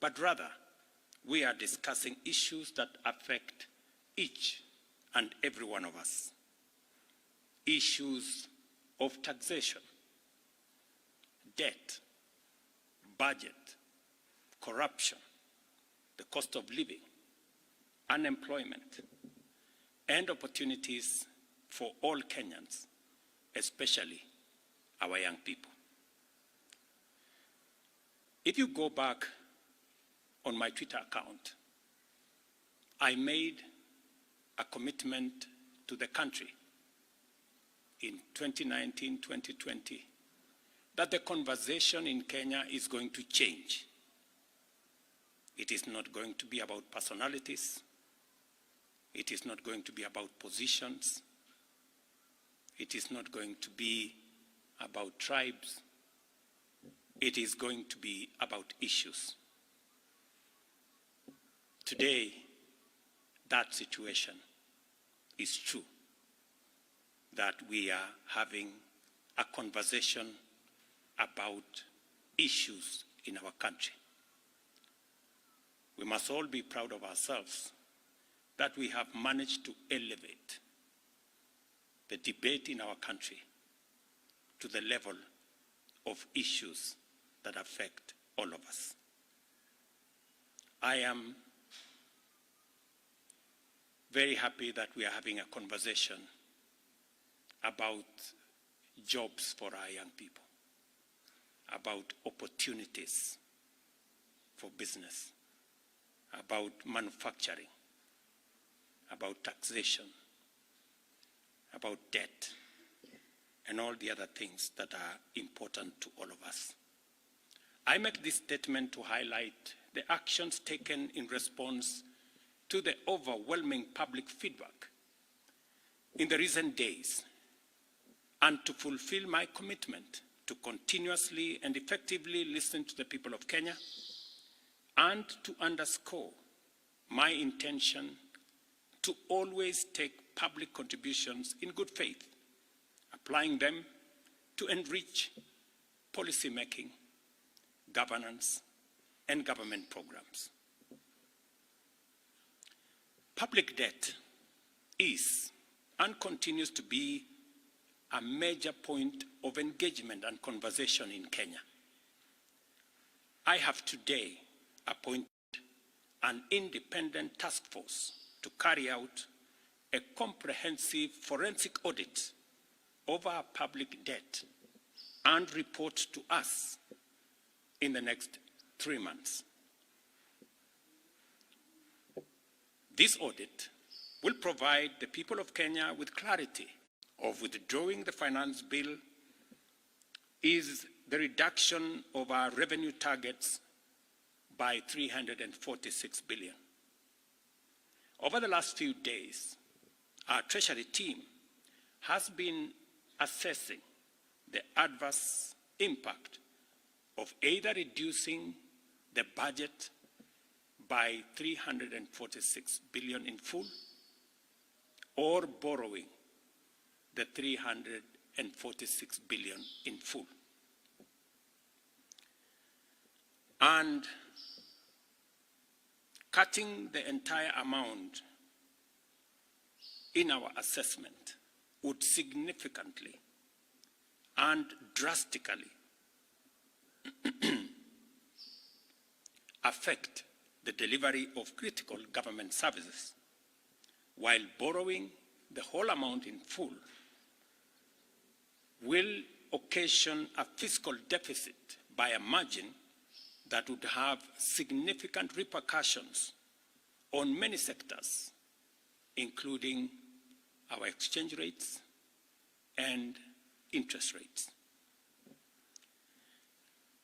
but rather we are discussing issues that affect each and every one of us. Issues of taxation, debt, budget, corruption, the cost of living, unemployment, and opportunities for all Kenyans, especially our young people. If you go back on my Twitter account, I made a commitment to the country in 2019, 2020, that the conversation in Kenya is going to change. It is not going to be about personalities. It is not going to be about positions. It is not going to be about tribes. It is going to be about issues. Today, that situation is true, that we are having a conversation about issues in our country. We must all be proud of ourselves that we have managed to elevate the debate in our country to the level of issues that affect all of us. I am very happy that we are having a conversation about jobs for our young people, about opportunities for business, about manufacturing, about taxation, about debt, and all the other things that are important to all of us. I make this statement to highlight the actions taken in response to the overwhelming public feedback in the recent days, and to fulfill my commitment to continuously and effectively listen to the people of Kenya, and to underscore my intention to always take public contributions in good faith, applying them to enrich policy making, governance, and government programs. Public debt is and continues to be a major point of engagement and conversation in Kenya. I have today appointed an independent task force to carry out a comprehensive forensic audit of our public debt and report to us in the next 3 months. This audit will provide the people of Kenya with clarity of withdrawing the finance bill is the reduction of our revenue targets by 346 billion. Over the last few days, our Treasury team has been assessing the adverse impact of either reducing the budget by 346 billion in full or borrowing the 346 billion in full. And cutting the entire amount in our assessment would significantly and drastically affect the delivery of critical government services, while borrowing the whole amount in full will occasion a fiscal deficit by a margin that would have significant repercussions on many sectors, including our exchange rates and interest rates.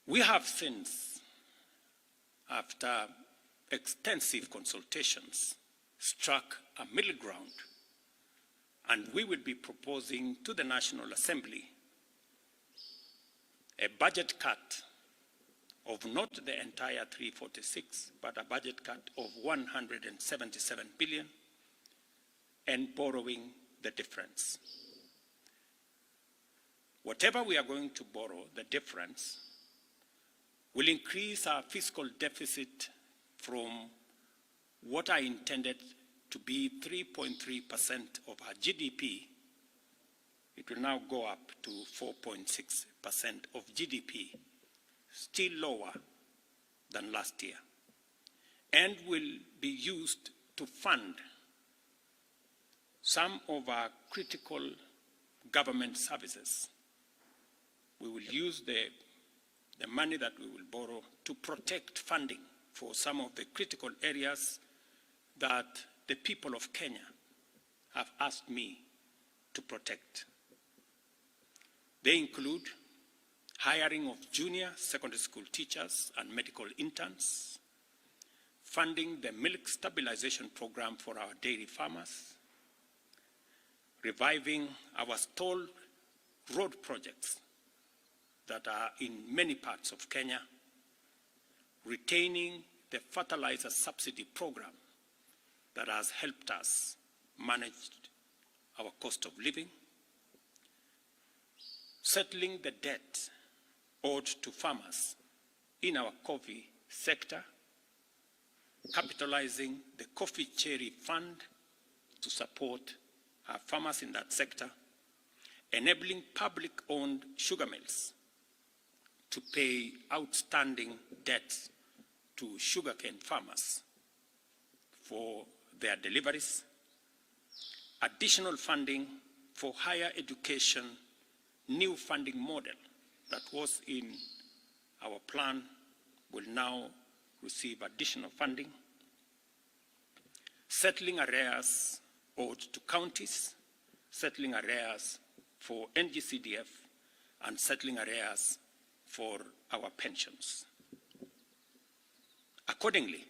We have since, after extensive consultations, struck a middle ground, and we will be proposing to the National Assembly a budget cut of not the entire 346, but a budget cut of 177 billion, and borrowing the difference. Whatever we are going to borrow, the difference will increase our fiscal deficit from what I intended to be 3.3% of our GDP. It will now go up to 4.6% of GDP, still lower than last year, and will be used to fund some of our critical government services. We will use the money that we will borrow to protect funding for some of the critical areas that the people of Kenya have asked me to protect. They include hiring of junior secondary school teachers and medical interns, funding the milk stabilization program for our dairy farmers, reviving our stalled road projects that are in many parts of Kenya, retaining the fertilizer subsidy program that has helped us manage our cost of living, settling the debt owed to farmers in our coffee sector, capitalizing the Coffee Cherry Fund to support our farmers in that sector, enabling public-owned sugar mills to pay outstanding debts to sugarcane farmers for their deliveries, additional funding for higher education, new funding model that was in our plan will now receive additional funding, settling arrears owed to counties, settling arrears for NGCDF, and settling arrears for our pensions. Accordingly,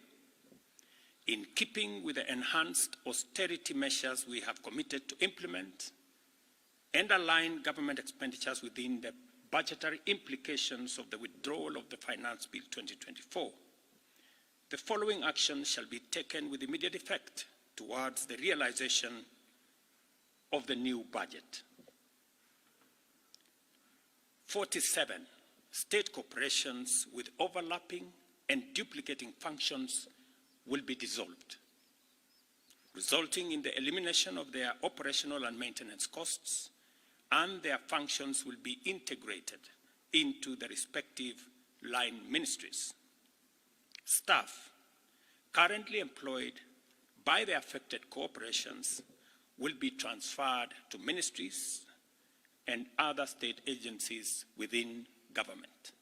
in keeping with the enhanced austerity measures we have committed to implement and align government expenditures within the budgetary implications of the withdrawal of the Finance Bill 2024, the following actions shall be taken with immediate effect towards the realization of the new budget. 47 state corporations with overlapping and duplicating functions will be dissolved, resulting in the elimination of their operational and maintenance costs, and their functions will be integrated into the respective line ministries. Staff currently employed by the affected corporations will be transferred to ministries and other state agencies within government.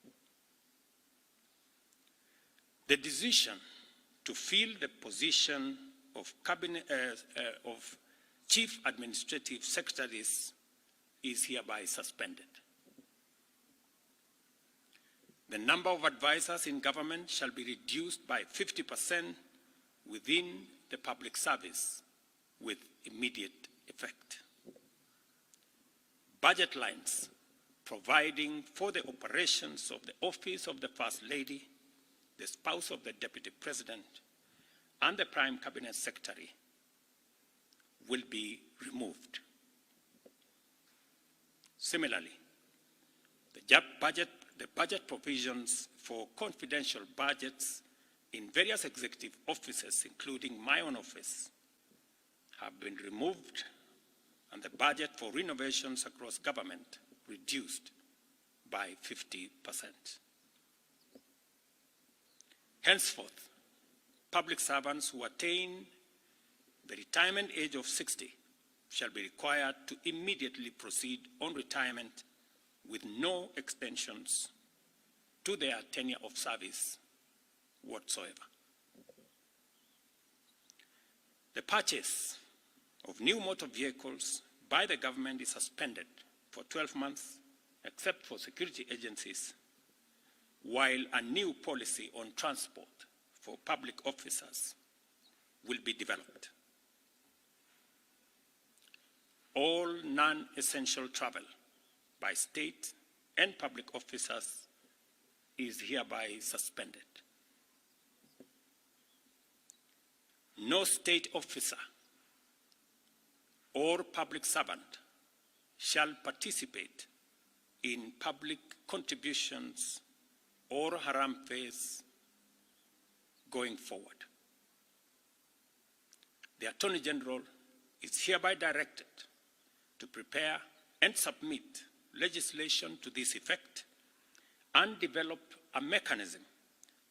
The decision to fill the position of Chief Administrative Secretaries is hereby suspended. The number of advisors in government shall be reduced by 50% within the public service with immediate effect. Budget lines providing for the operations of the office of the First Lady, the spouse of the Deputy President, and the Prime Cabinet Secretary will be removed. Similarly, the budget provisions for confidential budgets in various executive offices, including my own office, have been removed, and the budget for renovations across government reduced by 50%. Henceforth, public servants who attain the retirement age of 60 shall be required to immediately proceed on retirement with no extensions to their tenure of service whatsoever. The purchase of new motor vehicles by the government is suspended for 12 months, except for security agencies, while a new policy on transport for public officers will be developed. All non-essential travel by state and public officers is hereby suspended. No state officer or public servant shall participate in public contributions or haram phase going forward. The Attorney General is hereby directed to prepare and submit legislation to this effect and develop a mechanism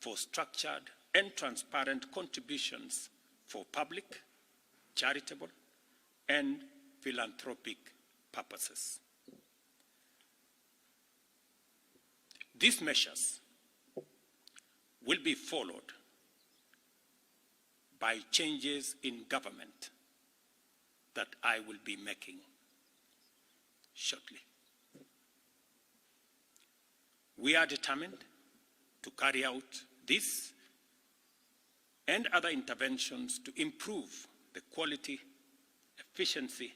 for structured and transparent contributions for public, charitable, and philanthropic purposes. These measures will be followed by changes in government that I will be making shortly. We are determined to carry out this and other interventions to improve the quality, efficiency,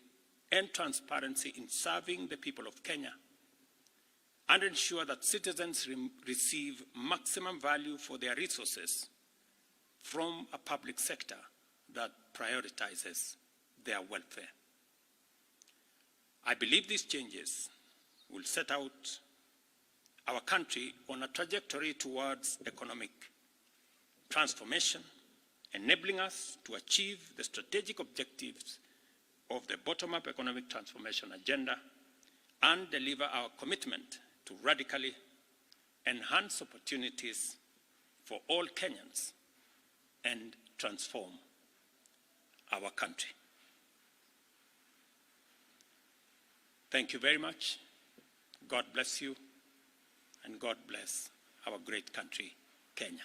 and transparency in serving the people of Kenya and ensure that citizens receive maximum value for their resources from a public sector that prioritizes their welfare. I believe these changes will set out our country on a trajectory towards economic transformation, enabling us to achieve the strategic objectives of the bottom-up economic transformation agenda and deliver our commitment to radically enhance opportunities for all Kenyans and transform our country. Thank you very much. God bless you, and God bless our great country, Kenya.